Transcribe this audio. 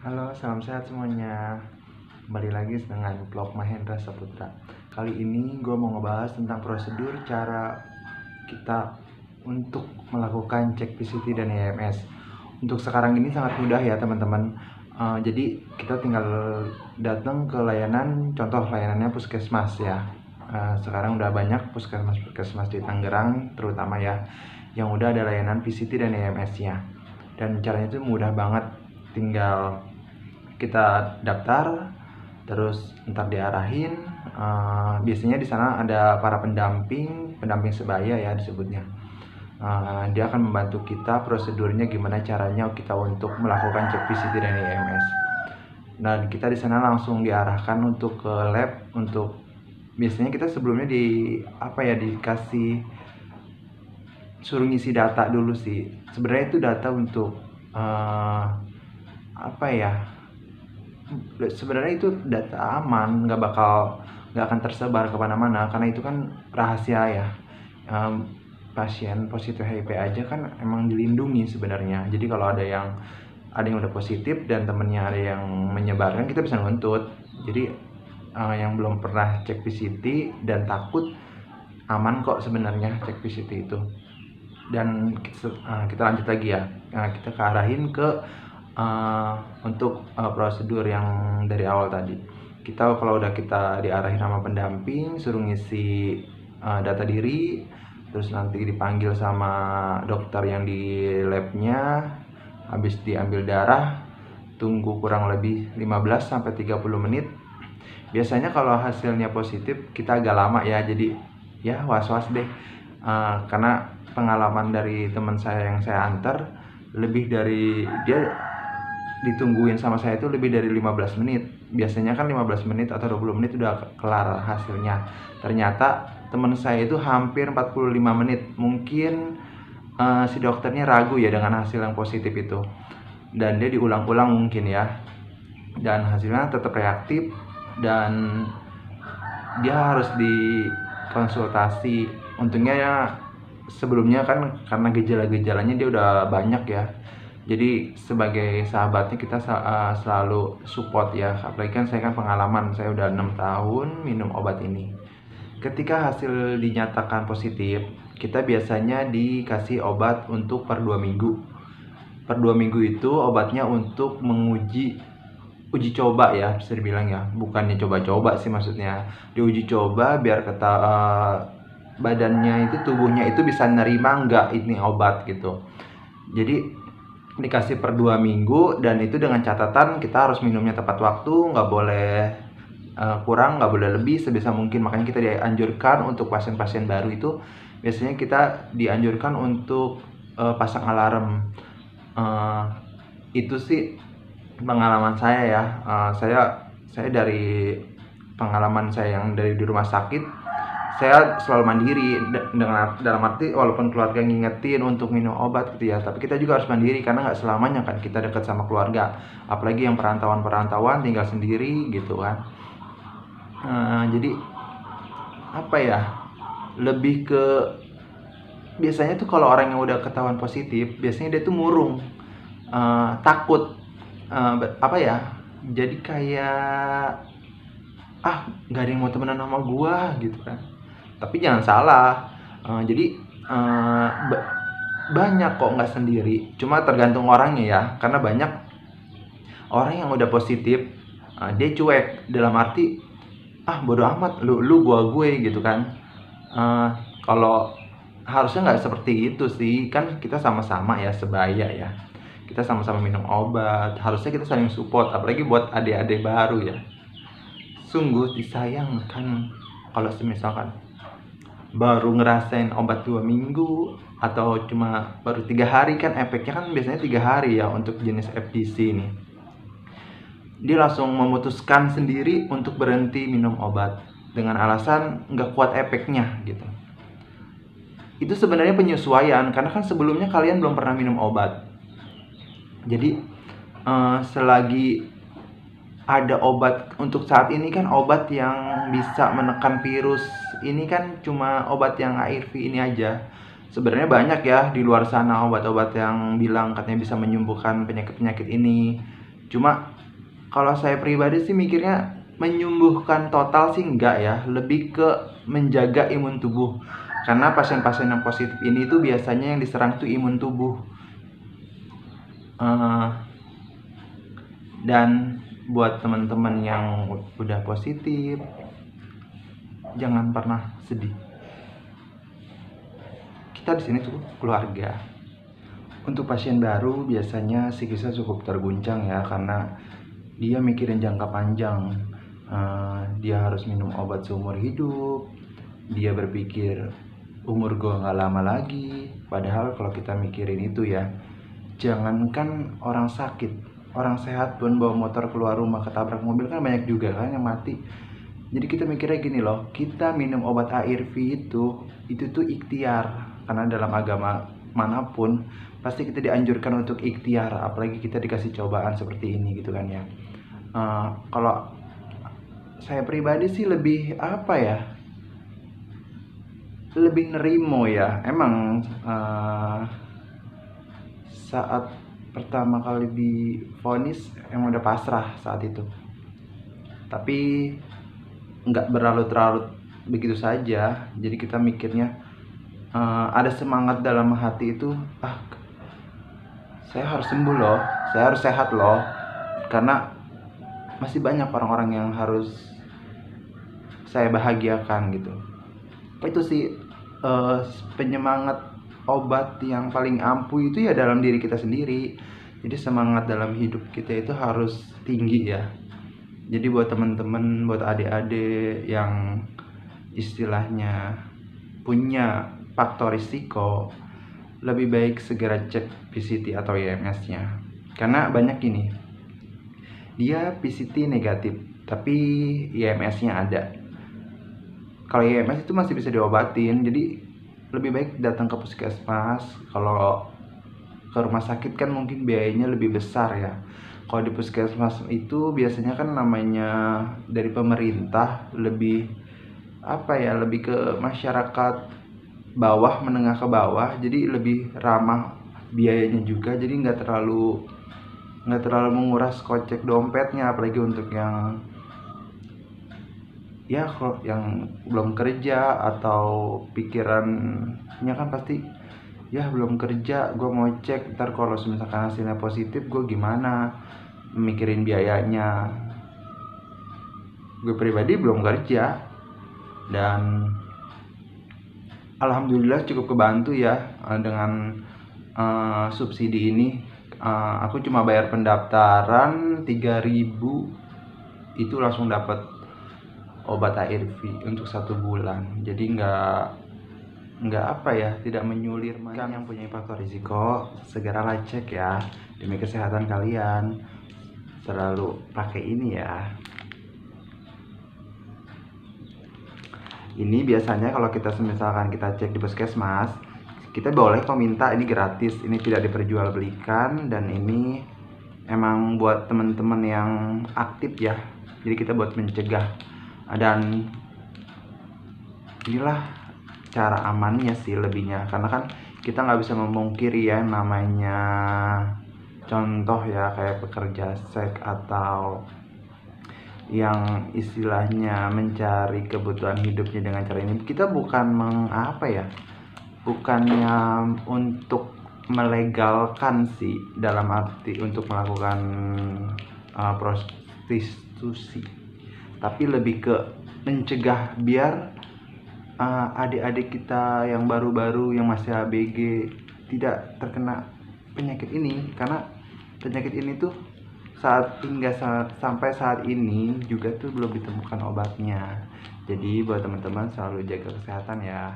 Halo, salam sehat semuanya. Kembali lagi dengan vlog Mahendra Saputra. Kali ini gue mau ngebahas tentang prosedur cara kita untuk melakukan cek PCT dan EMS. Untuk sekarang ini sangat mudah ya teman-teman. Jadi kita tinggal datang ke layanan, contoh layanannya puskesmas ya. Sekarang udah banyak puskesmas di Tangerang terutama ya, yang udah ada layanan PCT dan EMS-nya. Dan caranya itu mudah banget, tinggal kita daftar, terus ntar diarahin. Biasanya di sana ada para pendamping sebaya ya disebutnya. Dia akan membantu kita prosedurnya gimana caranya kita untuk melakukan cek PCT dan EMS. Dan kita di sana langsung diarahkan untuk ke lab. Untuk biasanya kita sebelumnya dikasih suruh ngisi data dulu sih. Sebenarnya itu data untuk sebenarnya itu data aman, nggak akan tersebar kemana-mana karena itu kan rahasia ya. Pasien positif HIV aja kan emang dilindungi sebenarnya. Jadi kalau ada yang udah positif dan temennya ada yang menyebarkan, kita bisa nuntut. Jadi yang belum pernah cek PCT dan takut, aman kok sebenarnya cek PCT itu. Dan kita lanjut lagi ya. Kita kearahin ke untuk prosedur yang dari awal tadi. Kalau udah kita diarahin sama pendamping, suruh ngisi data diri, terus nanti dipanggil sama dokter yang di labnya, habis diambil darah, tunggu kurang lebih 15-30 menit. Biasanya kalau hasilnya positif kita agak lama ya, jadi ya was-was deh. Karena pengalaman dari teman saya yang saya antar, dia ditungguin sama saya itu lebih dari 15 menit. Biasanya kan 15 menit atau 20 menit udah kelar hasilnya. Ternyata teman saya itu hampir 45 menit. Mungkin si dokternya ragu ya dengan hasil yang positif itu, dan dia diulang-ulang mungkin ya, dan hasilnya tetap reaktif. Dan dia harus dikonsultasi. Untungnya ya sebelumnya kan karena gejala-gejalanya dia udah banyak ya, jadi sebagai sahabatnya kita selalu support ya. Apalagi kan saya kan pengalaman, saya udah 6 tahun minum obat ini. Ketika hasil dinyatakan positif, kita biasanya dikasih obat untuk per 2 minggu. Per 2 minggu itu obatnya untuk uji coba ya, bisa dibilang ya. Bukannya coba-coba sih maksudnya. Diuji coba biar badannya itu, tubuhnya itu bisa nerima nggak ini obat gitu. Jadi dikasih per 2 minggu, dan itu dengan catatan kita harus minumnya tepat waktu, nggak boleh kurang, nggak boleh lebih, sebisa mungkin. Makanya kita dianjurkan untuk pasien-pasien baru itu, biasanya kita dianjurkan untuk pasang alarm. Itu sih pengalaman saya ya. Saya dari pengalaman saya yang dari di rumah sakit, saya selalu mandiri, dengan dalam arti walaupun keluarga ngingetin untuk minum obat gitu ya, tapi kita juga harus mandiri karena nggak selamanya kan kita dekat sama keluarga, apalagi yang perantauan tinggal sendiri gitu kan. Jadi lebih ke, biasanya tuh kalau orang yang udah ketahuan positif biasanya dia tuh murung, takut, jadi kayak nggak ada yang mau temenan sama gua gitu kan. Tapi jangan salah, jadi banyak kok, nggak sendiri, cuma tergantung orangnya ya. Karena banyak orang yang udah positif, dia cuek, dalam arti bodo amat, lu gua gue gitu kan. Kalau harusnya nggak seperti itu sih, kan kita sama-sama ya sebaya ya, kita sama-sama minum obat, harusnya kita saling support, apalagi buat adik-adik baru ya. Sungguh disayangkan kalau misalkan baru ngerasain obat 2 minggu atau cuma baru 3 hari, kan efeknya kan biasanya 3 hari ya untuk jenis FDC ini. Dia langsung memutuskan sendiri untuk berhenti minum obat dengan alasan nggak kuat efeknya gitu. Itu sebenarnya penyesuaian, karena kan sebelumnya kalian belum pernah minum obat. Jadi selagi ada obat untuk saat ini, kan obat yang bisa menekan virus ini kan cuma obat yang ARV ini aja. Sebenarnya banyak ya di luar sana obat-obat yang bilang katanya bisa menyembuhkan penyakit-penyakit ini. Cuma Kalau saya pribadi sih mikirnya menyembuhkan total sih enggak ya, lebih ke menjaga imun tubuh. Karena pasien-pasien yang positif ini tuh biasanya yang diserang tuh imun tubuh. Eh, dan buat teman-teman yang udah positif, jangan pernah sedih. Kita di sini cukup keluarga. Untuk pasien baru biasanya psikisnya cukup terguncang ya, karena dia mikirin jangka panjang. Dia harus minum obat seumur hidup. Dia berpikir umur gue nggak lama lagi. Padahal kalau kita mikirin itu ya, jangankan orang sakit, orang sehat pun bawa motor keluar rumah ketabrak mobil kan banyak juga kan yang mati. Jadi kita mikirnya gini loh, kita minum obat ARV itu tuh ikhtiar. Karena dalam agama manapun pasti kita dianjurkan untuk ikhtiar, apalagi kita dikasih cobaan seperti ini gitu kan ya. Kalau saya pribadi sih lebih apa ya, lebih nerimo ya. Emang saat pertama kali divonis emang udah pasrah saat itu, tapi nggak berlarut-larut begitu saja. Jadi kita mikirnya ada semangat dalam hati itu, saya harus sembuh loh, saya harus sehat loh, karena masih banyak orang-orang yang harus saya bahagiakan gitu. Itu sih penyemangat obat yang paling ampuh itu ya dalam diri kita sendiri. Jadi semangat dalam hidup kita itu harus tinggi ya. Jadi buat teman-teman, buat adik-adik yang istilahnya punya faktor risiko, lebih baik segera cek PCT atau IMS-nya. Karena banyak gini, dia PCT negatif tapi IMS-nya ada. Kalau IMS itu masih bisa diobatin, jadi lebih baik datang ke puskesmas. Kalau ke rumah sakit kan mungkin biayanya lebih besar ya. Kalau di puskesmas itu biasanya kan namanya dari pemerintah, lebih apa ya, lebih ke masyarakat bawah, menengah ke bawah, jadi lebih ramah biayanya juga. Jadi nggak terlalu menguras kocek dompetnya, apalagi untuk yang ya kalau yang belum kerja atau pikirannya kan pasti ya belum kerja, gue mau cek ntar kalau misalkan hasilnya positif gue gimana, mikirin biayanya. Gue pribadi belum kerja dan alhamdulillah cukup kebantu ya dengan subsidi ini. Aku cuma bayar pendaftaran 3.000 itu langsung dapat obat ARV untuk 1 bulan. Jadi nggak apa ya, tidak menyulir. Kan yang punya faktor risiko segeralah cek ya, demi kesehatan kalian. Selalu pakai ini ya. Ini biasanya kalau kita misalkan kita cek di puskesmas, kita boleh kok minta, ini gratis, ini tidak diperjualbelikan, dan ini emang buat teman-teman yang aktif ya. Jadi kita buat mencegah. Dan inilah cara amannya sih lebihnya, karena kan kita nggak bisa memungkiri ya, namanya contoh ya kayak pekerja seks atau yang istilahnya mencari kebutuhan hidupnya dengan cara ini. Kita bukan bukannya untuk melegalkan sih, dalam arti untuk melakukan prostitusi, tapi lebih ke mencegah biar adik-adik kita yang baru-baru yang masih ABG tidak terkena penyakit ini. Karena penyakit ini tuh sampai saat ini juga tuh belum ditemukan obatnya. Jadi buat teman-teman selalu jaga kesehatan ya.